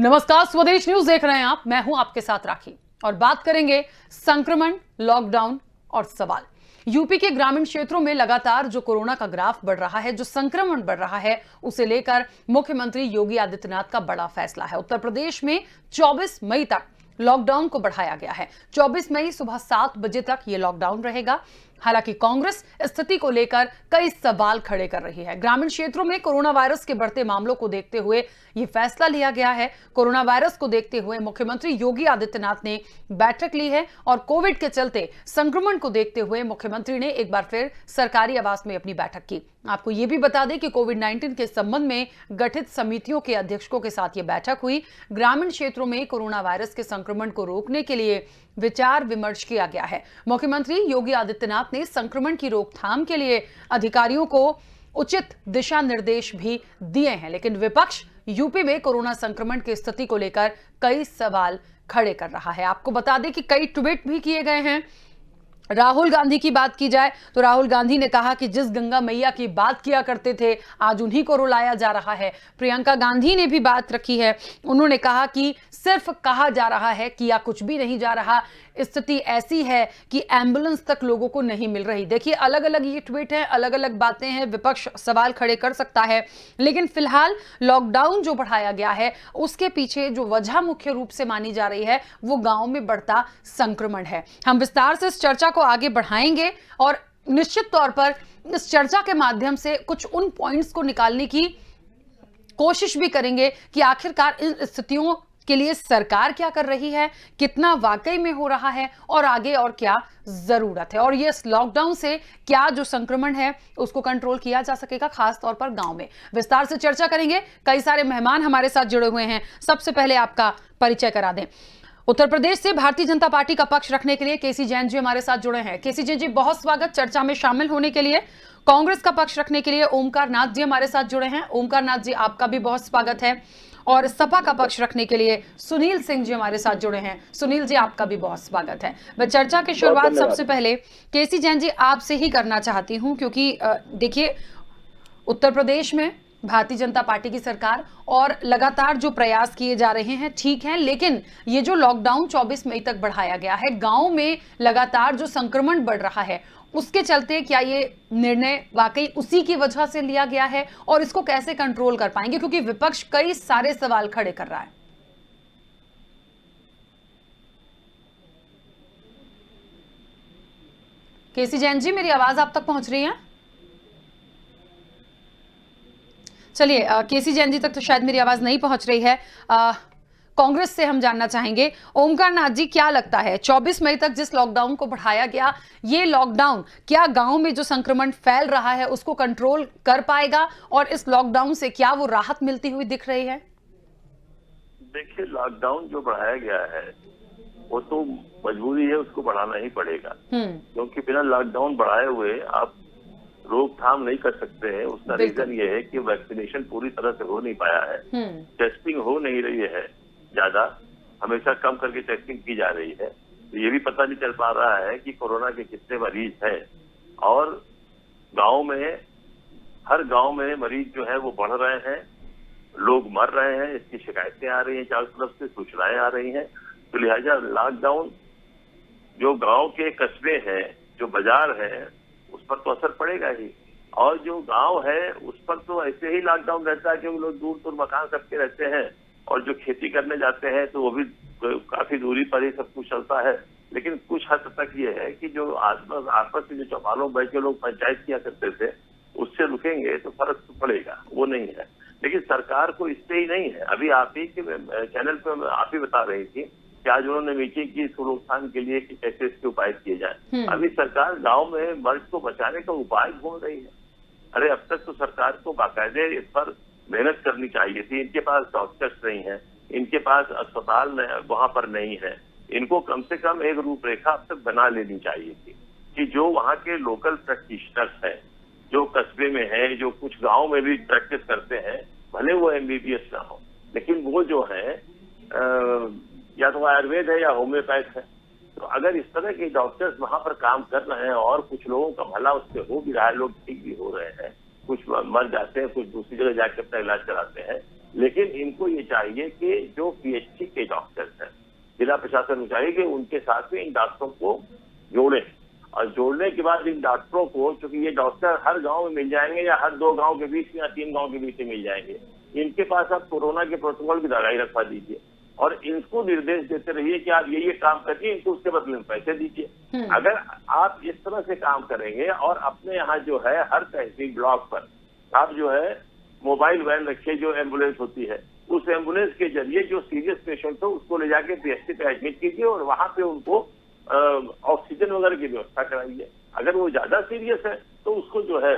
नमस्कार, स्वदेश न्यूज देख रहे हैं आप। मैं हूं आपके साथ राखी और बात करेंगे संक्रमण, लॉकडाउन और सवाल। यूपी के ग्रामीण क्षेत्रों में लगातार जो कोरोना का ग्राफ बढ़ रहा है, जो संक्रमण बढ़ रहा है, उसे लेकर मुख्यमंत्री योगी आदित्यनाथ का बड़ा फैसला है। उत्तर प्रदेश में 24 मई तक लॉकडाउन को बढ़ाया गया है। 24 मई सुबह 7 बजे तक यह लॉकडाउन रहेगा। हालांकि कांग्रेस स्थिति को लेकर कई सवाल खड़े कर रही है। ग्रामीण क्षेत्रों में कोरोना वायरस के बढ़ते मामलों को देखते हुए यह फैसला लिया गया है। कोरोना वायरस को देखते हुए मुख्यमंत्री योगी आदित्यनाथ ने बैठक ली है और कोविड के चलते संक्रमण को देखते हुए मुख्यमंत्री ने एक बार फिर सरकारी आवास में अपनी बैठक की। आपको यह भी बता दें कि कोविड-19 के संबंध में गठित समितियों के अध्यक्षों के साथ यह बैठक हुई। ग्रामीण क्षेत्रों में कोरोना वायरस के संक्रमण को रोकने के लिए विचार विमर्श किया गया है। मुख्यमंत्री योगी आदित्यनाथ ने संक्रमण की रोकथाम के लिए अधिकारियों को उचित दिशा निर्देश भी दिए हैं, लेकिन विपक्ष यूपी में कोरोना संक्रमण की स्थिति को लेकर कई सवाल खड़े कर रहा है। आपको बता दें कि कई ट्वीट भी किए गए हैं। राहुल गांधी की बात की जाए तो राहुल गांधी ने कहा कि जिस गंगा मैया की बात किया करते थे, आज उन्हीं को रुलाया जा रहा है। प्रियंका गांधी ने भी बात रखी है। उन्होंने कहा कि सिर्फ कहा जा रहा है, किया कुछ भी नहीं जा रहा। स्थिति ऐसी है कि एम्बुलेंस तक लोगों को नहीं मिल रही। देखिए, अलग अलग ये ट्वीट है, अलग अलग बातें हैं, विपक्ष सवाल खड़े कर सकता है, लेकिन फिलहाल लॉकडाउन जो बढ़ाया गया है उसके पीछे जो वजह मुख्य रूप से मानी जा रही है वो गांव में बढ़ता संक्रमण है। हम विस्तार से इस चर्चा को आगे बढ़ाएंगे और निश्चित तौर पर इस चर्चा के माध्यम से कुछ उन पॉइंट्स को निकालने की कोशिश भी करेंगे कि आखिरकार इन स्थितियों के लिए सरकार क्या कर रही है, कितना वाकई में हो रहा है और आगे और क्या जरूरत है, और ये लॉकडाउन से क्या जो संक्रमण है उसको कंट्रोल किया जा सकेगा, खास तौर पर गांव में। विस्तार से चर्चा करेंगे। कई सारे मेहमान हमारे साथ जुड़े हुए हैं। सबसे पहले आपका परिचय करा दें। उत्तर प्रदेश से भारतीय जनता पार्टी का पक्ष रखने के लिए केसी जैन जी हमारे साथ जुड़े हैं। केसी जैन जी, बहुत स्वागत चर्चा में शामिल होने के लिए। कांग्रेस का पक्ष रखने के लिए ओमकार नाथ जी हमारे साथ जुड़े हैं। ओमकार नाथ जी, आपका भी बहुत स्वागत है। और सपा का पक्ष रखने के लिए सुनील सिंह जी हमारे साथ जुड़े हैं। सुनील जी, आपका भी बहुत स्वागत है। मैं चर्चा की शुरुआत सबसे पहले केसी जैन जी आपसे ही करना चाहती हूं, क्योंकि देखिए, उत्तर प्रदेश में भारतीय जनता पार्टी की सरकार और लगातार जो प्रयास किए जा रहे हैं ठीक है, लेकिन ये जो लॉकडाउन 24 मई तक बढ़ाया गया है, गांव में लगातार जो संक्रमण बढ़ रहा है, उसके चलते क्या ये निर्णय वाकई उसी की वजह से लिया गया है और इसको कैसे कंट्रोल कर पाएंगे, क्योंकि विपक्ष कई सारे सवाल खड़े कर रहा है। केसी जैन जी, मेरी आवाज आप तक पहुंच रही है? चलिए, केसी जैन जी तक तो शायद मेरी आवाज नहीं पहुंच रही है। कांग्रेस से हम जानना चाहेंगे, ओमकार नाथ जी, क्या लगता है 24 मई तक जिस लॉकडाउन को बढ़ाया गया, ये लॉकडाउन क्या गांव में जो संक्रमण फैल रहा है उसको कंट्रोल कर पाएगा और इस लॉकडाउन से क्या वो राहत मिलती हुई दिख रही है? देखिए, लॉकडाउन जो बढ़ाया गया है वो तो मजबूरी है, उसको बढ़ाना ही पड़ेगा, क्योंकि बिना लॉकडाउन बढ़ाए हुए आप रोकथाम नहीं कर सकते हैं। उसका रीजन ये है कि वैक्सीनेशन पूरी तरह से हो नहीं पाया है, टेस्टिंग हो नहीं रही है, ज्यादा हमेशा कम करके टेस्टिंग की जा रही है। तो ये भी पता नहीं चल पा रहा है कि कोरोना के कितने मरीज हैं, और गांव में, हर गांव में मरीज जो है वो बढ़ रहे हैं, लोग मर रहे हैं, इसकी शिकायतें आ रही हैं, चारों तरफ से सूचनाएं आ रही हैं। तो लिहाजा लॉकडाउन जो गांव के कस्बे हैं, जो बाजार है, उस पर तो असर पड़ेगा ही, और जो गांव है उस पर तो ऐसे ही लॉकडाउन रहता है, क्योंकि लोग दूर दूर मकान सबके रहते हैं, और जो खेती करने जाते हैं तो वो भी काफी दूरी पर ही सब कुछ चलता है। लेकिन कुछ हद तक ये है कि जो आपस में जो चौपालों में बैठ के लोग पंचायत किया करते थे, उससे रुकेंगे तो फर्क तो पड़ेगा, वो नहीं है। लेकिन सरकार को इससे ही नहीं है। अभी आप ही के चैनल पर आप ही बता रही थी कि आज उन्होंने मीटिंग की इसको रोकथाम के लिए कि कैसे इसके उपाय किए जाए। अभी सरकार गांव में मर्ज को बचाने का उपाय ढूंढ रही है। अरे, अब तक तो सरकार को बाकायदे इस पर मेहनत करनी चाहिए थी। इनके पास डॉक्टर्स नहीं है, इनके पास अस्पताल वहां पर नहीं है। इनको कम से कम एक रूपरेखा अब तक बना लेनी चाहिए थी कि जो वहाँ के लोकल प्रैक्टिशनर्स हैं, जो कस्बे में हैं, जो कुछ गाँव में भी प्रैक्टिस करते हैं, भले वो MBBS ना हो, लेकिन वो जो है या तो आयुर्वेद है या होम्योपैथ है। तो अगर इस तरह के डॉक्टर्स वहां पर काम कर रहे हैं और कुछ लोगों का भला उससे हो भी रहा है, लोग ठीक भी हो रहे हैं, कुछ मर जाते हैं, कुछ दूसरी जगह जाकर अपना इलाज कराते हैं, लेकिन इनको ये चाहिए कि जो पीएचसी के डॉक्टर्स हैं, जिला प्रशासन को चाहिए कि उनके साथ में इन डॉक्टरों को जोड़ें, और जोड़ने के बाद इन डॉक्टरों को, चूंकि ये डॉक्टर हर गांव में मिल जाएंगे या हर 2 गांव के बीच में या 3 गांव के बीच में मिल जाएंगे, इनके पास आप कोरोना के प्रोटोकॉल की दवाई रखवा दीजिए और इनको निर्देश देते रहिए कि आप ये काम करिए, इनको उसके बदले में पैसे दीजिए। अगर आप इस तरह से काम करेंगे और अपने यहाँ जो है हर तहसील ब्लॉक पर आप जो है मोबाइल वैन रखिए, जो एम्बुलेंस होती है, उस एम्बुलेंस के जरिए जो सीरियस पेशेंट हो उसको ले जाके पीएचसी पे एडमिट कीजिए और वहां पे उनको ऑक्सीजन वगैरह की व्यवस्था कराइए। अगर वो ज्यादा सीरियस है तो उसको जो है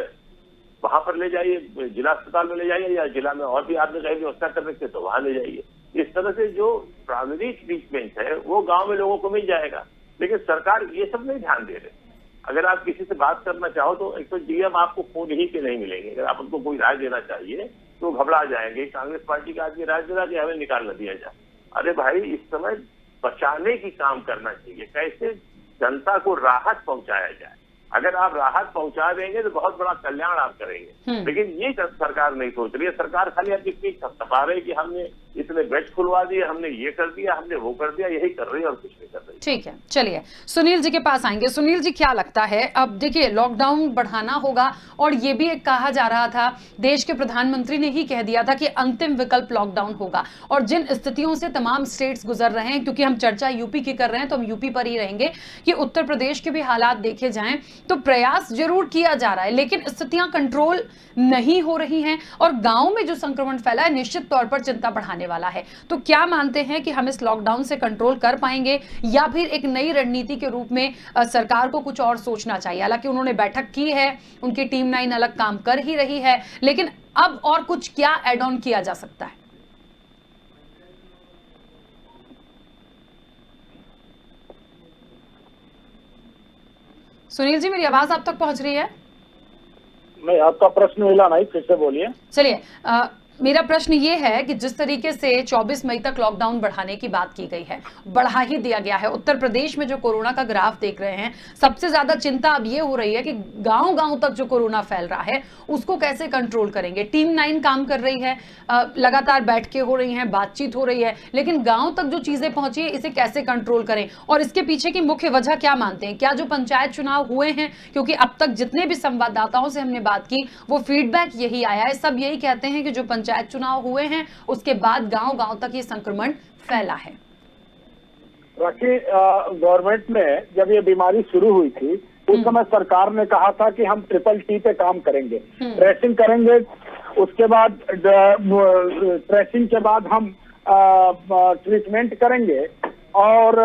वहां पर ले जाइए, जिला अस्पताल में ले जाइए, या जिला में और भी आपने कहीं व्यवस्था कर रखी है तो वहां ले जाइए। इस तरह से जो प्राइमरी ट्रीटमेंट है वो गांव में लोगों को मिल जाएगा, लेकिन सरकार ये सब नहीं ध्यान दे रही। अगर आप किसी से बात करना चाहो तो एक तो डीएम आपको फोन ही पे नहीं मिलेंगे, अगर आप उनको कोई राय देना चाहिए तो घबरा जाएंगे। कांग्रेस पार्टी का आदमी राय देना कि हमें निकाल न दिया जाए। अरे भाई, इस समय बचाने की काम करना चाहिए, कैसे जनता को राहत पहुंचाया जाए। अगर आप राहत पहुंचा देंगे तो बहुत बड़ा कल्याण आप करेंगे, लेकिन ये सरकार नहीं सोच रही है। सरकार खाली आप इतनी थपथपा रही है कि हमने इतने बेड खुलवा दिए, हमने ये कर दिया, हमने वो कर दिया, यही कर रही है और कुछ नहीं कर रही। ठीक है, चलिए सुनील जी के पास आएंगे। सुनील जी, क्या लगता है, अब देखिए लॉकडाउन बढ़ाना होगा और ये भी एक कहा जा रहा था, देश के प्रधानमंत्री ने ही कह दिया था कि अंतिम विकल्प लॉकडाउन होगा, और जिन स्थितियों से तमाम स्टेट्स गुजर रहे हैं, क्योंकि हम चर्चा यूपी की कर रहे हैं तो हम यूपी पर ही रहेंगे, कि उत्तर प्रदेश के भी हालात देखे जाएं तो प्रयास जरूर किया जा रहा है, लेकिन स्थितियां कंट्रोल नहीं हो रही हैं और गांव में जो संक्रमण फैला है निश्चित तौर पर चिंता बढ़ाने वाला है। तो क्या मानते हैं कि हम इस लॉकडाउन से कंट्रोल कर पाएंगे या फिर एक नई रणनीति के रूप में सरकार को कुछ और सोचना चाहिए? हालांकि उन्होंने बैठक की है, उनकी टीम 9 अलग काम कर ही रही है, लेकिन अब और कुछ क्या ऐड ऑन किया जा सकता है? सुनील जी, मेरी आवाज आप तक पहुंच रही है? नहीं, आपका प्रश्न मिला नहीं, फिर से बोलिए। चलिए, मेरा प्रश्न ये है कि जिस तरीके से 24 मई तक लॉकडाउन बढ़ाने की बात की गई है, बढ़ा ही दिया गया है। उत्तर प्रदेश में जो कोरोना का ग्राफ देख रहे हैं, सबसे ज्यादा चिंता अब ये हो रही है कि गांव-गांव तक जो कोरोना फैल रहा है उसको कैसे कंट्रोल करेंगे। टीम 9 काम कर रही है, लगातार बैठकें हो रही हैं, बातचीत हो रही है, लेकिन गांव तक जो चीजें पहुंची है इसे कैसे कंट्रोल करें, और इसके पीछे की मुख्य वजह क्या मानते हैं? क्या जो पंचायत चुनाव हुए हैं, क्योंकि अब तक जितने भी संवाददाताओं से हमने बात की वो फीडबैक यही आया है, सब यही कहते हैं कि जो पंचायत चुनाव हुए हैं उसके बाद गांव-गांव तक ये संक्रमण फैला है। राखी, गवर्नमेंट ने जब ये बीमारी शुरू हुई थी उस समय सरकार ने कहा था कि हम TTT पे काम करेंगे, ट्रेसिंग करेंगे, उसके बाद ट्रेसिंग के बाद हम ट्रीटमेंट करेंगे और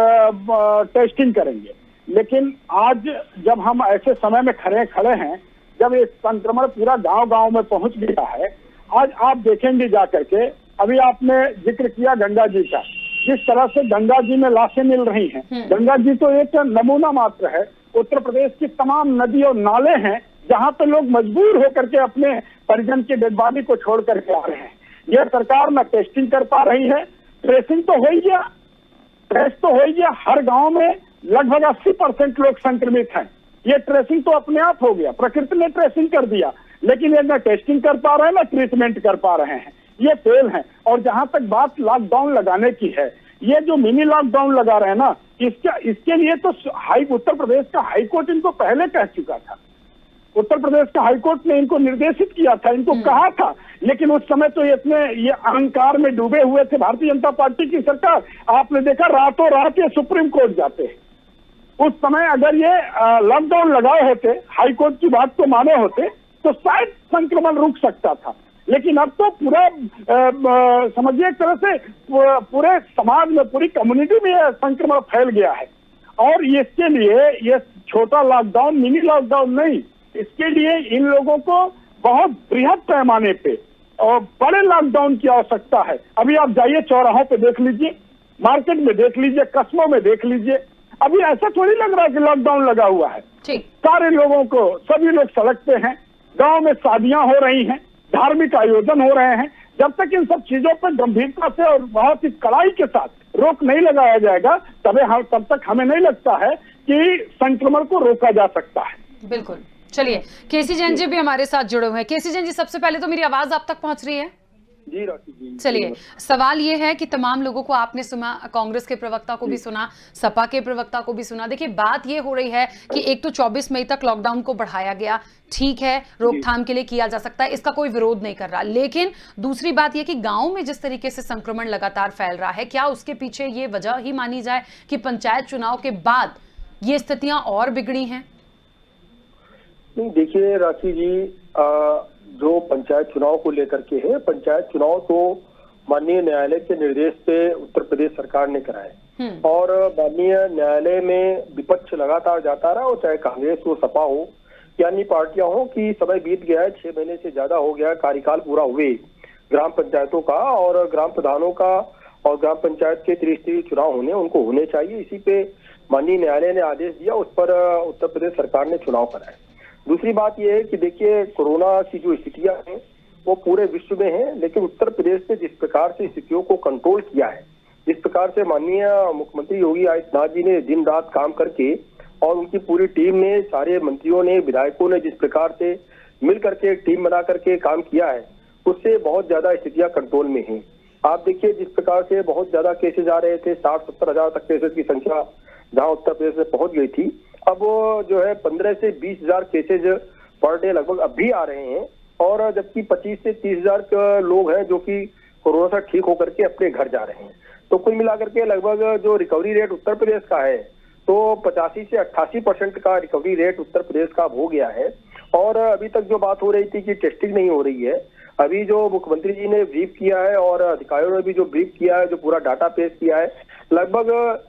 टेस्टिंग करेंगे। लेकिन आज जब हम ऐसे समय में खड़े हैं जब ये संक्रमण पूरा गांव-गांव में पहुंच गया है, आज आप देखेंगे जाकर के, अभी आपने जिक्र किया गंगा जी का, जिस तरह से गंगा जी में लाशें मिल रही हैं। गंगा जी तो एक नमूना मात्र है, उत्तर प्रदेश की तमाम नदी और नाले हैं जहां पे लोग मजबूर होकर के अपने परिजन की डेड बॉडी को छोड़ करके आ रहे हैं। यह सरकार न टेस्टिंग कर पा रही है, ट्रेसिंग तो हो ही गया, ट्रेस तो हो ही गया, हर गाँव में लगभग 80% लोग संक्रमित हैं, ये ट्रेसिंग तो अपने आप हो गया, प्रकृति ने ट्रेसिंग कर दिया, लेकिन ये न टेस्टिंग कर पा रहे हैं न ट्रीटमेंट कर पा रहे हैं, ये फेल है। और जहां तक बात लॉकडाउन लगाने की है, ये जो मिनी लॉकडाउन लगा रहे हैं ना, इसके लिए तो उत्तर प्रदेश का हाईकोर्ट इनको पहले कह चुका था। उत्तर प्रदेश का हाईकोर्ट ने इनको निर्देशित किया था, इनको कहा था, लेकिन उस समय तो ये अहंकार में डूबे हुए थे भारतीय जनता पार्टी की सरकार। आपने देखा रातों रात ये सुप्रीम कोर्ट जाते हैं। उस समय अगर ये लॉकडाउन लगाए होते, हाईकोर्ट की बात को माने होते, तो शायद संक्रमण रुक सकता था। लेकिन अब तो पूरा समझिए एक तरह से पूरे समाज में, पूरी कम्युनिटी में यह संक्रमण फैल गया है। और इसके लिए ये छोटा लॉकडाउन, मिनी लॉकडाउन नहीं, इसके लिए इन लोगों को बहुत बृहद पैमाने पे और बड़े लॉकडाउन की आवश्यकता है। अभी आप जाइए, चौराहों पे देख लीजिए, मार्केट में देख लीजिए, कस्बों में देख लीजिए, अभी ऐसा थोड़ी लग रहा है कि लॉकडाउन लगा हुआ है। सारे लोगों को, सभी लोग सड़क पे हैं, गांव में शादियां हो रही हैं, धार्मिक आयोजन हो रहे हैं। जब तक इन सब चीजों पर गंभीरता से और बहुत ही कड़ाई के साथ रोक नहीं लगाया जाएगा, तब तक हमें नहीं लगता है कि संक्रमण को रोका जा सकता है। बिल्कुल। चलिए, केसी जैन जी भी हमारे साथ जुड़े हुए हैं। केसी जैन जी, सबसे पहले तो मेरी आवाज आप तक पहुंच रही है? जी राखी जी। चलिए, सवाल ये है कि तमाम लोगों को आपने सुना, कांग्रेस के प्रवक्ता को भी सुना, सपा के प्रवक्ता को भी सुना। देखिए, बात ये हो रही है कि एक तो 24 मई तक लॉकडाउन को बढ़ाया गया, ठीक है, रोकथाम के लिए किया जा सकता है, इसका कोई विरोध नहीं कर रहा। लेकिन दूसरी बात यह कि गांव में जिस तरीके से संक्रमण लगातार फैल रहा है, क्या उसके पीछे ये वजह ही मानी जाए कि पंचायत चुनाव के बाद ये स्थितियां और बिगड़ी हैं? नहीं, देखिए राखी जी, जो पंचायत चुनाव को लेकर के है, पंचायत चुनाव तो माननीय न्यायालय के निर्देश पे उत्तर प्रदेश सरकार ने कराए और माननीय न्यायालय में विपक्ष लगातार जाता रहा, और चाहे कांग्रेस हो, सपा हो या अन्य पार्टियां हो, कि समय बीत गया है, 6 महीने से ज्यादा हो गया, कार्यकाल पूरा हुए ग्राम पंचायतों का और ग्राम प्रधानों का, और ग्राम पंचायत के त्रिस्तरीय चुनाव उनको होने चाहिए। इसी पे माननीय न्यायालय ने आदेश दिया, उस पर उत्तर प्रदेश सरकार ने चुनाव कराए। दूसरी बात यह है कि देखिए, कोरोना की जो स्थितियां हैं वो पूरे विश्व में है, लेकिन उत्तर प्रदेश ने जिस प्रकार से स्थितियों को कंट्रोल किया है, जिस प्रकार से माननीय मुख्यमंत्री योगी आदित्यनाथ जी ने दिन रात काम करके और उनकी पूरी टीम ने, सारे मंत्रियों ने, विधायकों ने जिस प्रकार से मिल करके एक टीम बना करके काम किया है, उससे बहुत ज्यादा स्थितियां कंट्रोल में हैं। आप देखिए, जिस प्रकार से बहुत ज्यादा केसेज आ रहे थे, 60-70 हजार तक केसेज की संख्या जहां उत्तर प्रदेश में पहुंच गई थी, अब जो है 15 से 20 हजार केसेज पर डे लगभग अब भी आ रहे हैं, और जबकि 25 से 30 हजार लोग हैं जो कि कोरोना से ठीक होकर के अपने घर जा रहे हैं। तो कुल मिलाकर के लगभग जो रिकवरी रेट उत्तर प्रदेश का है, तो 85 से 88% का रिकवरी रेट उत्तर प्रदेश का हो गया है। और अभी तक जो बात हो रही थी कि टेस्टिंग नहीं हो रही है, अभी जो मुख्यमंत्री जी ने ब्रीफ किया है और अधिकारियों ने भी जो ब्रीफ किया है, जो पूरा डाटा पेश किया है, लगभग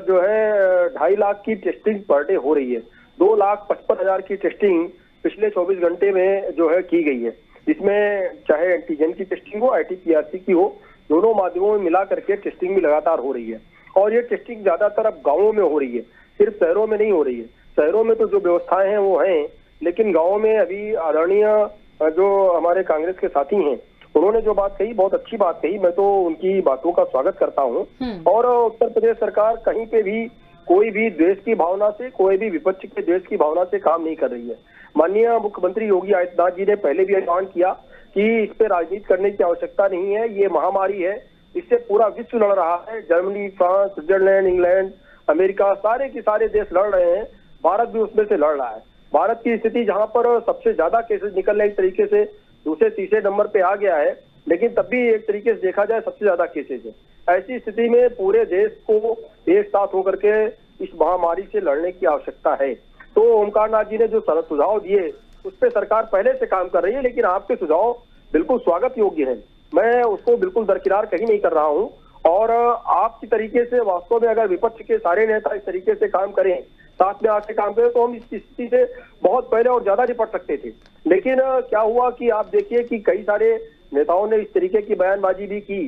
जो है 2.5 लाख की टेस्टिंग पर डे हो रही है। 2,55,000 की टेस्टिंग पिछले 24 घंटे में जो है की गई है, जिसमें चाहे एंटीजन की टेस्टिंग हो, RT-PCR की हो, दोनों माध्यमों में मिला करके टेस्टिंग भी लगातार हो रही है। और ये टेस्टिंग ज्यादातर अब गाँवों में हो रही है, सिर्फ शहरों में नहीं हो रही है। शहरों में तो जो व्यवस्थाएं हैं वो हैं, लेकिन गाँवों में अभी आदरणीय जो हमारे कांग्रेस के साथी हैं, उन्होंने जो बात कही, बहुत अच्छी बात कही, मैं तो उनकी बातों का स्वागत करता हूं। और उत्तर प्रदेश सरकार कहीं पे भी कोई भी द्वेष की भावना से, कोई भी विपक्ष के द्वेष की भावना से काम नहीं कर रही है। माननीय मुख्यमंत्री योगी आदित्यनाथ जी ने पहले भी आह्वान किया कि इस पे राजनीति करने की आवश्यकता नहीं है, ये महामारी है, इससे पूरा विश्व लड़ रहा है। Germany, France, Switzerland, England, America, सारे के सारे देश लड़ रहे हैं, भारत भी उसमें से लड़ रहा है। भारत की स्थिति जहां पर सबसे ज्यादा केसेस निकल रहे, एक तरीके से दूसरे तीसरे नंबर पे आ गया है, लेकिन तब भी एक तरीके से देखा जाए सबसे ज्यादा केसेज है। ऐसी स्थिति में पूरे देश को एक साथ होकर के इस महामारी से लड़ने की आवश्यकता है। तो ओमकार नाथ जी ने जो सुझाव दिए, उस पर सरकार पहले से काम कर रही है, लेकिन आपके सुझाव बिल्कुल स्वागत योग्य है, मैं उसको बिल्कुल दरकिनार कहीं नहीं कर रहा हूँ। और आपकी तरीके से वास्तव में अगर विपक्ष के सारे नेता इस तरीके से काम करें, साथ में आके काम करें, तो हम इस स्थिति से बहुत पहले और ज्यादा निपट सकते थे। लेकिन क्या हुआ कि आप देखिए कि कई सारे नेताओं ने इस तरीके की बयानबाजी भी की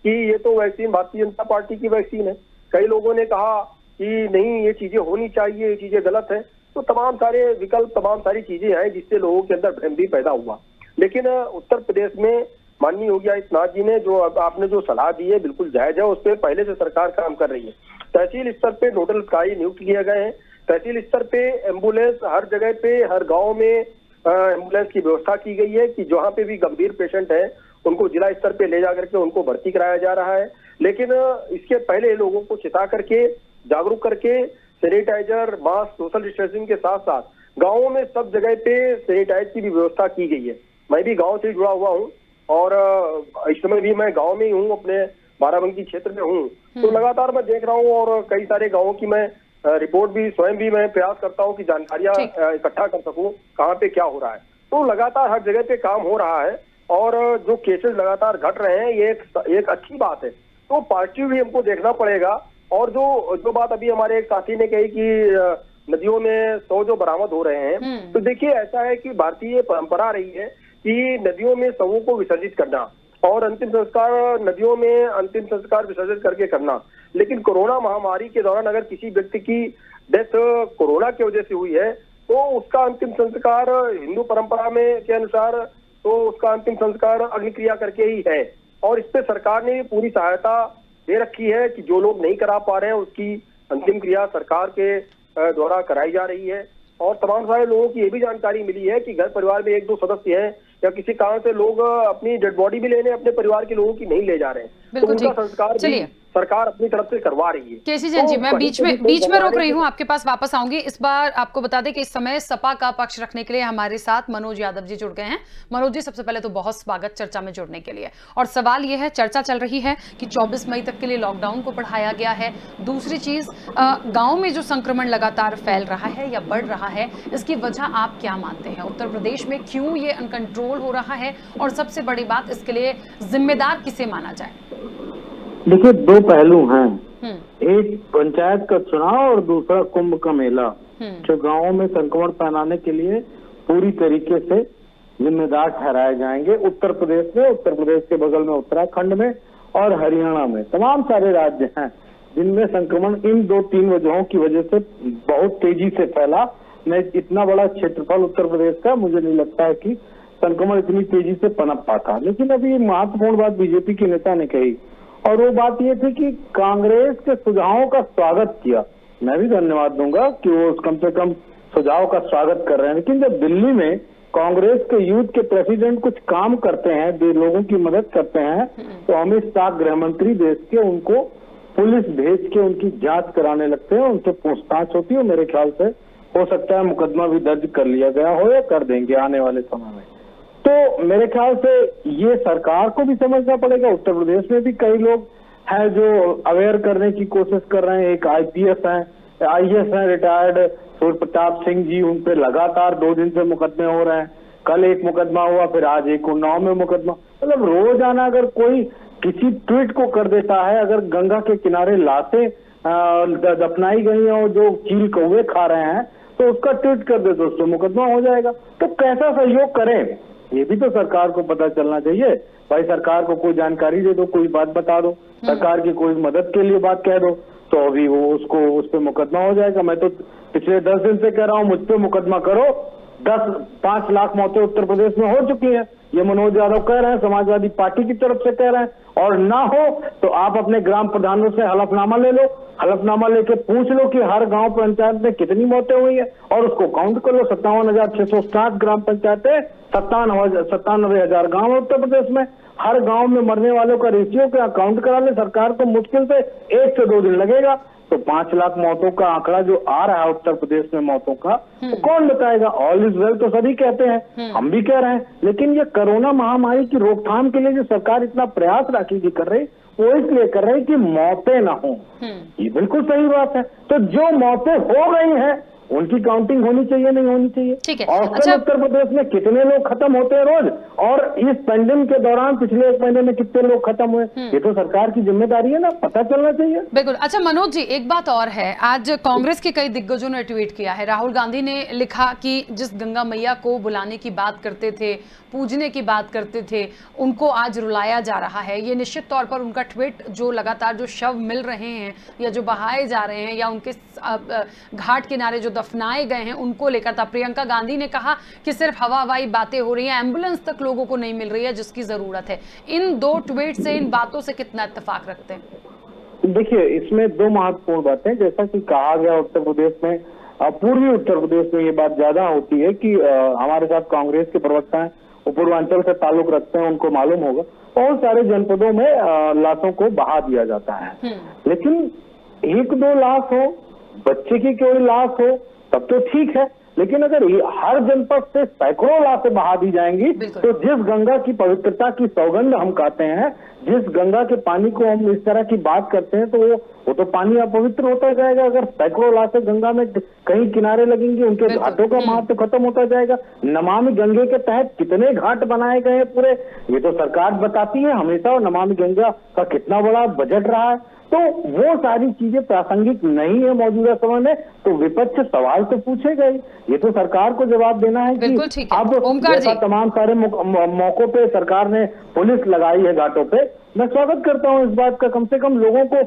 कि ये तो वैक्सीन भारतीय जनता पार्टी की वैक्सीन है। कई लोगों ने कहा कि नहीं, ये चीजें होनी चाहिए, ये चीजें गलत है। तो तमाम सारे विकल्प, तमाम सारी चीजें हैं जिससे लोगों के अंदर भ्रम भी पैदा हुआ। लेकिन उत्तर प्रदेश में माननीय योगी आदित्यनाथ जी ने जो आपने जो सलाह दी है, बिल्कुल जायज है, उस पर पहले से सरकार काम कर रही है। तहसील स्तर पे नोडल अधिकारी नियुक्त किए गए हैं, तहसील स्तर पे एम्बुलेंस हर जगह पे, हर गांव में एम्बुलेंस की व्यवस्था की गई है कि जहां पे भी गंभीर पेशेंट है उनको जिला स्तर पे ले जाकर के उनको भर्ती कराया जा रहा है। लेकिन इसके पहले लोगों को चेता करके, जागरूक करके, सैनिटाइजर, मास्क, सोशल डिस्टेंसिंग के साथ साथ गाँवों में सब जगह पे सैनिटाइज की भी व्यवस्था की गई है। मैं भी गाँव से जुड़ा हुआ हूँ और इस समय भी मैं गाँव में ही हूँ, अपने बाराबंकी क्षेत्र में हूँ। तो लगातार मैं देख रहा हूँ और कई सारे गाँवों की मैं रिपोर्ट भी स्वयं भी मैं प्रयास करता हूं कि जानकारियां इकट्ठा कर सकूं कहां पे क्या हो रहा है। तो लगातार हर जगह पे काम हो रहा है और जो केसेस लगातार घट रहे हैं, ये एक अच्छी बात है। तो पॉजिटिव भी हमको देखना पड़ेगा। और जो बात अभी हमारे एक साथी ने कही कि नदियों में शव जो बरामद हो रहे हैं, तो देखिए ऐसा है कि भारतीय परंपरा रही है कि नदियों में शवों को विसर्जित करना और अंतिम संस्कार नदियों में अंतिम संस्कार विसर्जित करके करना। लेकिन कोरोना महामारी के दौरान अगर किसी व्यक्ति की डेथ कोरोना की वजह से हुई है, तो उसका अंतिम संस्कार हिंदू परंपरा में के अनुसार तो उसका अंतिम संस्कार अग्निक्रिया करके ही है। और इस पे सरकार ने पूरी सहायता दे रखी है कि जो लोग नहीं करा पा रहे हैं उसकी अंतिम क्रिया सरकार के द्वारा कराई जा रही है। और तमाम सारे लोगों की ये भी जानकारी मिली है कि घर परिवार में 1-2 सदस्य हैं या किसी कारण से लोग अपनी डेड बॉडी भी लेने अपने परिवार के लोगों की नहीं ले जा रहे हैं, तो बिल्कुल उनका ठीक। संस्कार भी चलिए। सरकार अपनी तरफ से करवा रही है। केसी जैन जी, तो मैं कहीं बीच से भी में कोई रोक रही बनवाने हूँ, आपके पास वापस आऊंगी। इस बार आपको बता दें कि इस समय सपा का पक्ष रखने के लिए हमारे साथ मनोज यादव जी जुड़ गए हैं। मनोज जी, सबसे पहले तो बहुत स्वागत चर्चा में जुड़ने के लिए। और सवाल यह है, चर्चा चल रही है कि 24 मई तक के लिए लॉकडाउन को बढ़ाया गया है। दूसरी चीज, गांव में जो संक्रमण लगातार फैल रहा है या बढ़ रहा है, इसकी वजह आप क्या मानते हैं? उत्तर प्रदेश में क्यों ये अनकंट्रोल हो रहा है, और सबसे बड़ी बात, इसके लिए जिम्मेदार किसे माना जाए? देखिए, दो पहलू हैं, एक पंचायत का चुनाव और दूसरा कुंभ का मेला, जो गांवों में संक्रमण फैलाने के लिए पूरी तरीके से जिम्मेदार ठहराए जाएंगे। उत्तर प्रदेश में, उत्तर प्रदेश के बगल में उत्तराखंड में और हरियाणा में तमाम सारे राज्य हैं जिनमें संक्रमण इन 2-3 वजहों की वजह से बहुत तेजी से फैला। मैं इतना बड़ा क्षेत्रफल उत्तर प्रदेश का, मुझे नहीं लगता है कि संक्रमण इतनी तेजी से पनप पाता। लेकिन अभी महत्वपूर्ण बात बीजेपी के नेता ने कही, और वो बात ये थी कि कांग्रेस के सुझावों का स्वागत किया। मैं भी धन्यवाद दूंगा कि वो कम से कम सुझाव का स्वागत कर रहे हैं। लेकिन जब दिल्ली में कांग्रेस के यूथ के प्रेसिडेंट कुछ काम करते हैं, लोगों की मदद करते हैं, तो अमित शाह गृह मंत्री देश के, उनको पुलिस भेज के उनकी जांच कराने लगते हैं, उनसे पूछताछ होती है। मेरे ख्याल से हो सकता है मुकदमा भी दर्ज कर लिया गया हो या कर देंगे आने वाले समय में। तो मेरे ख्याल से ये सरकार को भी समझना पड़ेगा। उत्तर प्रदेश में भी कई लोग हैं जो अवेयर करने की कोशिश कर रहे हैं। एक IPS हैं, IAS हैं रिटायर्ड, सूर्य प्रताप सिंह जी, उन पे लगातार 2 दिन से मुकदमे हो रहे हैं। कल एक मुकदमा हुआ, फिर आज एक उन्नाव में मुकदमा। मतलब रोजाना अगर कोई किसी ट्वीट को कर देता है, अगर गंगा के किनारे लाशें दफनाई गई हैं और जो चील कौवे खा रहे हैं, तो उसका ट्वीट कर दे तो उससे मुकदमा हो जाएगा। तो कैसा सहयोग करें, ये भी तो सरकार को पता चलना चाहिए। भाई, सरकार को कोई जानकारी दे दो, कोई बात बता दो, सरकार की कोई मदद के लिए बात कह दो, तो अभी वो उसको उस पर मुकदमा हो जाएगा। मैं तो पिछले 10 दिन से कह रहा हूँ, मुझ पे मुकदमा करो। 5 लाख मौतें उत्तर प्रदेश में हो चुकी हैं, ये मनोज यादव कह रहे हैं, समाजवादी पार्टी की तरफ से कह रहे हैं। और ना हो तो आप अपने ग्राम प्रधानों से हलफनामा ले लो, हलफनामा लेके पूछ लो कि हर गांव पंचायत में कितनी मौतें हुई है, और उसको काउंट कर लो। 57,660 ग्राम पंचायतें, 97,000 गांव उत्तर प्रदेश में। हर गांव में मरने वालों का रेशियो का काउंट करा ले। सरकार को मुश्किल से 1 से 2 दिन लगेगा, तो 5 लाख मौतों का आंकड़ा जो आ रहा है उत्तर प्रदेश में मौतों का, तो कौन बताएगा? ऑल इज वेल तो सभी कहते हैं, हम भी कह रहे हैं। लेकिन ये कोरोना महामारी की रोकथाम के लिए जो सरकार इतना प्रयास राखी कर रही, वो इसलिए कर रही कि मौतें ना हो। ये बिल्कुल सही बात है। तो जो मौतें हो गई हैं उनकी काउंटिंग होनी चाहिए, नहीं होनी चाहिए? ठीक है। औसतन अच्छा, उत्तर प्रदेश में कितने लोग खत्म होते हैं रोज, और इस पेंडेमिक के दौरान पिछले 1 महीने में कितने लोग खत्म हुए, ये तो सरकार की जिम्मेदारी है ना, पता चलना चाहिए। बिल्कुल। अच्छा मनोज जी, एक बात और है, आज कांग्रेस के कई दिग्गजों ने ट्वीट किया है। राहुल गांधी ने लिखा कि जिस गंगा मैया को बुलाने की बात करते थे, पूजने की बात करते थे, उनको आज रुलाया जा रहा है। ये निश्चित तौर पर उनका ट्वीट, जो लगातार जो शव मिल रहे हैं या जो बहाए जा रहे हैं या उनके घाट किनारे जो दफनाए गए हैं, उनको लेकर था। प्रियंका गांधी ने कहा कि सिर्फ हवाई बातें हो रही हैं, एम्बुलेंस तक लोगों को नहीं मिल रही है जिसकी जरूरत है। इन 2 ट्वीट से, इन बातों से कितना इत्तेफाक रखते हैं? देखिए, इसमें 2 महत्वपूर्ण बातें, जैसा कि कहा गया उत्तर प्रदेश में, पूर्वी उत्तर प्रदेश में ये बात ज्यादा होती है कि हमारे साथ कांग्रेस के प्रवक्ता हैं, वो पूर्वांचल से ताल्लुक रखते हैं, उनको मालूम होगा, बहुत सारे जनपदों में लाशों को बहा दिया जाता है। लेकिन 1-2 लाश हो, बच्चे की कोई लाश हो, तब तो ठीक है। लेकिन अगर हर जनपद से सैकड़ों लाशें बहा दी जाएंगी, तो जिस गंगा की पवित्रता की सौगंध हम कहते हैं, जिस गंगा के पानी को हम इस तरह की बात करते हैं, तो वो तो पानी अपवित्र होता जाएगा। अगर सैकड़ों लाशें गंगा में कहीं किनारे लगेंगी, उनके घाटों का महत्व खत्म होता जाएगा। नमामि गंगे के तहत कितने घाट बनाए गए हैं पूरे, ये तो सरकार बताती है हमेशा, और नमामि गंगा का कितना बड़ा बजट रहा है। तो वो सारी चीजें प्रासंगिक नहीं है मौजूदा समय में, तो विपक्ष सवाल तो पूछेगा ही। ये तो सरकार को जवाब देना है कि अब जैसा तमाम सारे मौकों पे सरकार ने पुलिस लगाई है घाटों पे, मैं स्वागत करता हूँ इस बात का। कम से कम लोगों को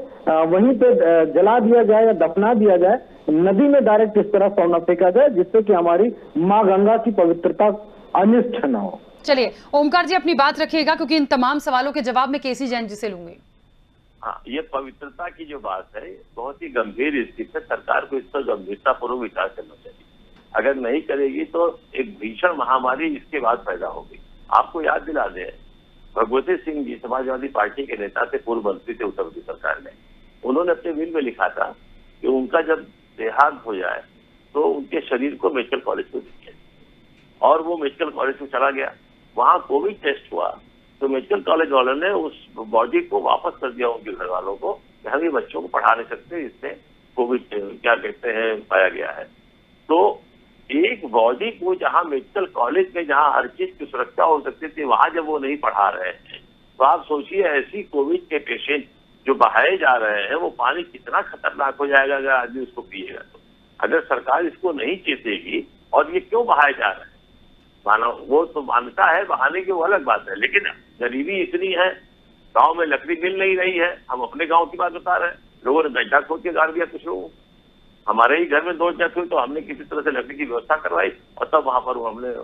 वहीं पे जला दिया जाए या दफना दिया जाए, नदी में डायरेक्ट इस तरह सोना फेंका जाए, जिससे कि हमारी माँ गंगा की पवित्रता अनिष्ट न हो। चलिए ओमकार जी अपनी बात रखिएगा, क्योंकि इन तमाम सवालों के जवाब मैं केसी जैन जी से लूंगी। हाँ, ये पवित्रता की जो बात है बहुत ही गंभीर स्थिति है। सरकार को इस पर गंभीरता पूर्वक विचार करना चाहिए। अगर नहीं करेगी तो एक भीषण महामारी इसके बाद पैदा होगी। आपको याद दिला दें, भगवती सिंह जी समाजवादी पार्टी के नेता थे, पूर्व मंत्री थे उत्तर प्रदेश सरकार में। उन्होंने अपने विल में लिखा था कि उनका जब देहांत हो जाए तो उनके शरीर को मेडिकल कॉलेज में दीजिए, और वो मेडिकल कॉलेज में चला गया। वहां कोविड टेस्ट हुआ तो मेडिकल कॉलेज वालों ने उस बॉडी को वापस कर दिया उनके घर वालों को कि हम ये बच्चों को पढ़ा नहीं सकते, इससे कोविड क्या कहते हैं पाया गया है। तो एक बॉडी को जहां मेडिकल कॉलेज में जहां हर चीज की सुरक्षा हो सकती थी, वहां जब वो नहीं पढ़ा रहे हैं तो आप सोचिए ऐसी कोविड के पेशेंट जो बहाए जा रहे हैं वो पानी कितना खतरनाक हो जाएगा अगर आदमी उसको पिएगा तो। अगर सरकार इसको नहीं चेतेगी, और ये क्यों बहाए जा रहे हैं, मानो वो तो मानता है बहाने की वो अलग बात है, लेकिन गरीबी इतनी है, गांव में लकड़ी मिल नहीं रही है। हम अपने गांव की बात बता रहे हैं, लोगों ने गड्ढा खोद के गाड़ दिया कुछ लोगों। हमारे ही घर में 2 डेथ हुई तो हमने किसी तरह से लकड़ी की व्यवस्था करवाई और तब वहां पर हमने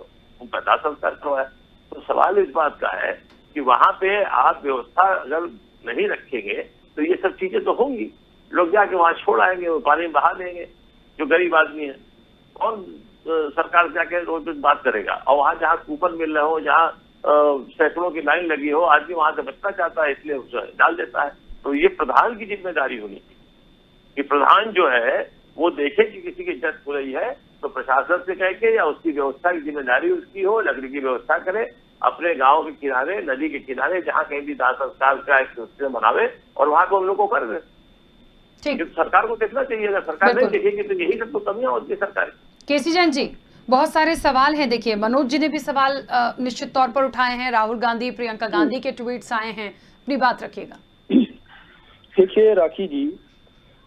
उनका दाह संस्कार करवाया। तो सवाल इस बात का है कि वहां पे आप व्यवस्था अगर नहीं रखेंगे तो ये सब चीजें तो होंगी, लोग जाके वहां छोड़ आएंगे, वो पानी में बहा देंगे। जो गरीब आदमी है कौन सरकार जाके रोज बात करेगा, और वहां जहाँ कूपन मिल रहे हो, जहाँ सैकड़ों की लाइन लगी हो, आदमी वहां से बचना चाहता है इसलिए उसे डाल देता है। तो ये प्रधान की जिम्मेदारी होनी चाहिए कि प्रधान जो है वो देखे कि किसी की डेथ हो रही है तो प्रशासन से कह के या उसकी व्यवस्था की जिम्मेदारी उसकी हो, लकड़ी की व्यवस्था करे, अपने गांव के किनारे, नदी के किनारे जहाँ कहीं भी दाह संस्कार का एक सिस्टम बनावे और वहां को हम लोग को कर दे। ठीक, सरकार को देखना चाहिए, अगर सरकार नहीं देखेगी तो यही सब तो कमियां होती है सरकार की। केसी जैन जी, बहुत सारे सवाल हैं। देखिए मनोज जी ने भी सवाल निश्चित तौर पर उठाए हैं, राहुल गांधी, प्रियंका गांधी के ट्वीट्स आए हैं, अपनी बात रखिएगा। देखिए राखी जी,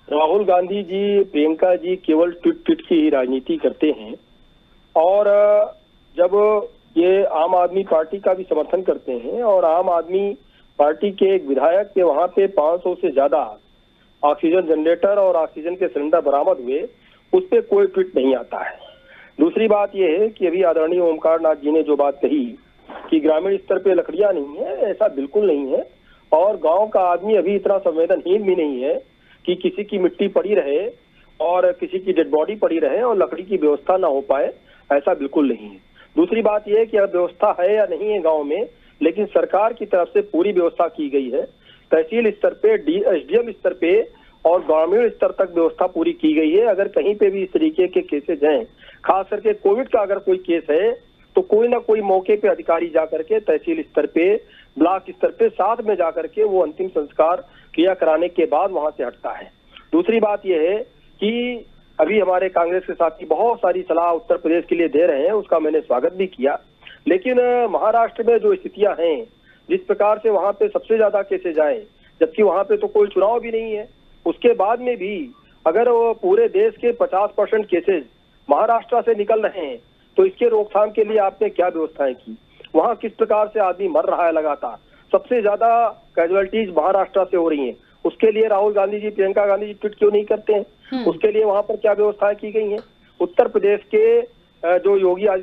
राहुल गांधी जी, प्रियंका जी केवल ट्वीट की ही राजनीति करते हैं, और जब ये आम आदमी पार्टी का भी समर्थन करते हैं और आम आदमी पार्टी के एक विधायक के वहां पे 500 से ज्यादा ऑक्सीजन जनरेटर और ऑक्सीजन के सिलेंडर बरामद हुए, उस पर कोई ट्वीट नहीं आता है। दूसरी बात यह है कि अभी आदरणीय ओमकार नाथ जी ने जो बात कही कि ग्रामीण स्तर पे लकड़ियां नहीं है, ऐसा बिल्कुल नहीं है, और गांव का आदमी अभी इतना संवेदनहीन भी नहीं है कि किसी की मिट्टी पड़ी रहे और किसी की डेड बॉडी पड़ी रहे और लकड़ी की व्यवस्था ना हो पाए, ऐसा बिल्कुल नहीं है। दूसरी बात यह है कि अब व्यवस्था है या नहीं है गांव में, लेकिन सरकार की तरफ से पूरी व्यवस्था की गई है। तहसील स्तर पे, एसडीएम स्तर पे और ग्रामीण स्तर तक व्यवस्था पूरी की गई है। अगर कहीं पे भी इस तरीके के केसेज हैं, खास करके कोविड का अगर कोई केस है, तो कोई ना कोई मौके पे अधिकारी जाकर के तहसील स्तर पे, ब्लॉक स्तर पे साथ में जाकर के वो अंतिम संस्कार क्रिया कराने के बाद वहां से हटता है। दूसरी बात यह है कि अभी हमारे कांग्रेस के साथी बहुत सारी सलाह उत्तर प्रदेश के लिए दे रहे हैं, उसका मैंने स्वागत भी किया, लेकिन महाराष्ट्र में जो स्थितियां हैं, जिस प्रकार से वहां पे सबसे ज्यादा केसेज आए, जबकि वहां पे तो कोई चुनाव भी नहीं है, उसके बाद में भी अगर वो पूरे देश के 50% केसेज महाराष्ट्र से निकल रहे हैं, तो इसके रोकथाम के लिए आपने क्या व्यवस्थाएं की? वहां किस प्रकार से आदमी मर रहा है लगातार, सबसे ज्यादा कैजुअलिटीज महाराष्ट्र से हो रही हैं, उसके लिए राहुल गांधी जी, प्रियंका गांधी जी ट्वीट क्यों नहीं करते हैं? उसके लिए वहां पर क्या व्यवस्थाएं की गई हैं? उत्तर प्रदेश के जो योगी आज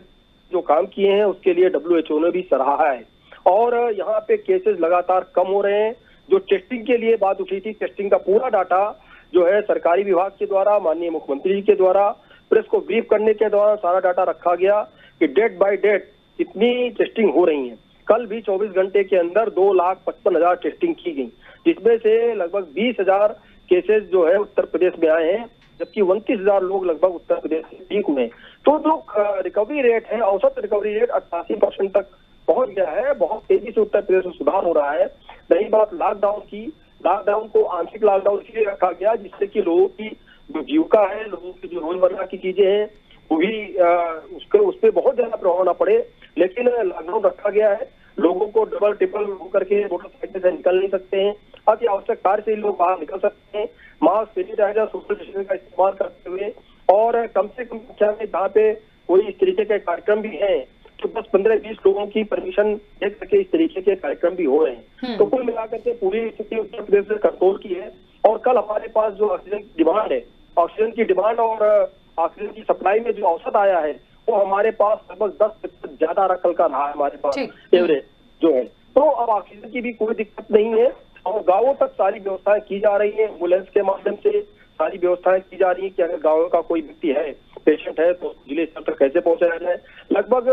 जो काम किए हैं उसके लिए WHO ने भी सराहा है, और यहाँ पे केसेस लगातार कम हो रहे हैं। जो टेस्टिंग के लिए बात उठी थी, टेस्टिंग का पूरा डाटा जो है सरकारी विभाग के द्वारा, माननीय मुख्यमंत्री जी के द्वारा प्रेस को ब्रीफ करने के दौरान सारा डाटा रखा गया कि डेट बाय डेट कितनी टेस्टिंग हो रही है। कल भी 24 घंटे के अंदर 2,55,000 टेस्टिंग की गई, जिसमें से लगभग 20,000 केसेस जो है उत्तर प्रदेश में आए हैं, जबकि 29,000 लोग लगभग उत्तर प्रदेश से ठीक हुए। तो जो रिकवरी रेट है, औसत रिकवरी रेट 88% तक पहुंच गया है। बहुत तेजी से उत्तर प्रदेश में सुधार हो रहा है। रही बात लॉकडाउन की, लॉकडाउन को आंशिक लॉकडाउन इसलिए रखा गया जिससे कि लोगों की जो जीविका है, लोगों की जो रोजमर्रा की चीजें हैं, वो भी उस पर बहुत ज्यादा प्रभाव न पड़े, लेकिन लॉकडाउन रखा गया है। लोगों को डबल ट्रिपल होकर के मोटरसाइकिल से निकल नहीं सकते हैं, अति आवश्यक कार्य से लोग बाहर निकल सकते हैं, मास्क, सैनिटाइजर, सोशल डिस्टेंसिंग का इस्तेमाल करते हुए, और कम से कम संख्या में जहाँ पे कोई इस तरीके के कार्यक्रम भी है तो 10, 15, 20 लोगों की परमिशन देख सके इस तरीके के कार्यक्रम भी हो रहे हैं। तो कुल मिलाकर के पूरी स्थिति उत्तर प्रदेश में कंट्रोल की है। और कल हमारे पास जो ऑक्सीजन की डिमांड है, ऑक्सीजन की डिमांड और ऑक्सीजन की सप्लाई में जो औसत आया है वो हमारे पास लगभग 10% ज्यादा कल का रहा है हमारे पास एवरेज जो है। तो अब ऑक्सीजन की भी कोई दिक्कत नहीं है, और गाँवों तक सारी व्यवस्थाएं की जा रही है। एम्बुलेंस के माध्यम से सारी व्यवस्थाएं की जा रही है कि अगर गाँव का कोई व्यक्ति है, पेशेंट है, तो जिले स्तर तक कैसे पहुंचाया जाए। लगभग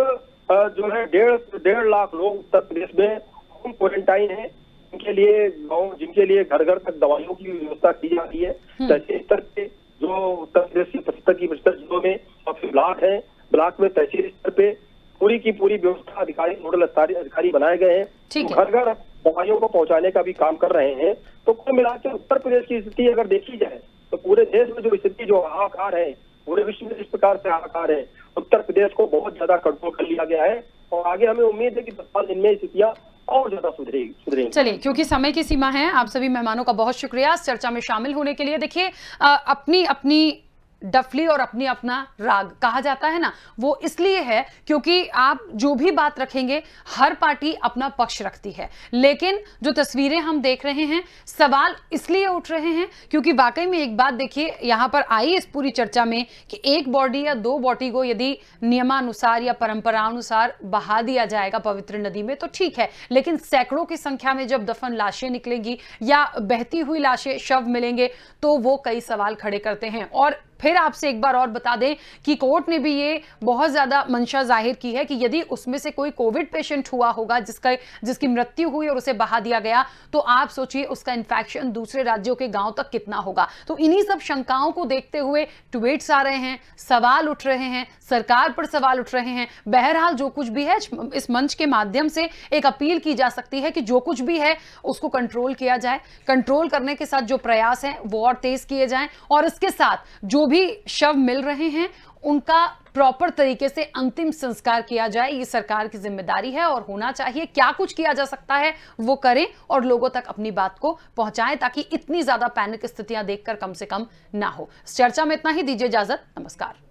जो है 1.5 लाख लोग उत्तर प्रदेश में होम क्वारंटाइन है। उनके लिए गाँव, जिनके लिए घर घर तक दवाइयों की व्यवस्था की जा रही है। तहसील स्तर पे जो उत्तर प्रदेश के 75% जिलों में ब्लॉक है, ब्लॉक में तहसील स्तर पे पूरी की पूरी व्यवस्था अधिकारी, नोडल अधिकारी बनाए गए हैं। ठीक है। घर घर दवाइयों को पहुंचाने का भी काम कर रहे हैं। तो कुल मिलाकर उत्तर प्रदेश की स्थिति अगर देखी जाए तो पूरे देश में जो स्थिति, जो हाहाकार है, पूरे विश्व में जिस प्रकार से हाहाकार है, उत्तर प्रदेश को बहुत ज्यादा कंट्रोल कर लिया गया है। और आगे हमें उम्मीद है कि 10 दिन में स्थितियां और ज्यादा सुधरेगी। चलिए, क्योंकि समय की सीमा है, आप सभी मेहमानों का बहुत शुक्रिया इस चर्चा में शामिल होने के लिए। देखिए, अपनी अपनी डफली और अपनी अपना राग कहा जाता है ना, वो इसलिए है क्योंकि आप जो भी बात रखेंगे हर पार्टी अपना पक्ष रखती है। लेकिन जो तस्वीरें हम देख रहे हैं, सवाल इसलिए उठ रहे हैं क्योंकि वाकई में एक बात देखिए यहां पर आई इस पूरी चर्चा में कि एक बॉडी या 2 बॉडी को यदि नियमानुसार या परंपरानुसार बहा दिया जाएगा पवित्र नदी में तो ठीक है, लेकिन सैकड़ों की संख्या में जब दफन लाशें निकलेंगी या बहती हुई लाशें, शव मिलेंगे तो वो कई सवाल खड़े करते हैं। और फिर आपसे एक बार और बता दें कि कोर्ट ने भी ये बहुत ज्यादा मंशा जाहिर की है कि यदि उसमें से कोई कोविड पेशेंट हुआ होगा जिसकी मृत्यु हुई और उसे बहा दिया गया, तो आप सोचिए उसका इन्फेक्शन दूसरे राज्यों के गांव तक कितना होगा। तो इन्हीं सब शंकाओं को देखते हुए ट्वीट्स आ रहे हैं, सवाल उठ रहे हैं, सरकार पर सवाल उठ रहे हैं। बहरहाल जो कुछ भी है, इस मंच के माध्यम से एक अपील की जा सकती है कि जो कुछ भी है उसको कंट्रोल किया जाए। कंट्रोल करने के साथ जो प्रयास हैं वो और तेज किए जाएं, और इसके साथ जो भी शव मिल रहे हैं उनका प्रॉपर तरीके से अंतिम संस्कार किया जाए। ये सरकार की जिम्मेदारी है और होना चाहिए। क्या कुछ किया जा सकता है वो करें और लोगों तक अपनी बात को पहुंचाएं ताकि इतनी ज्यादा पैनिक स्थितियां देखकर कम से कम ना हो। इस चर्चा में इतना ही, दीजिए इजाजत, नमस्कार।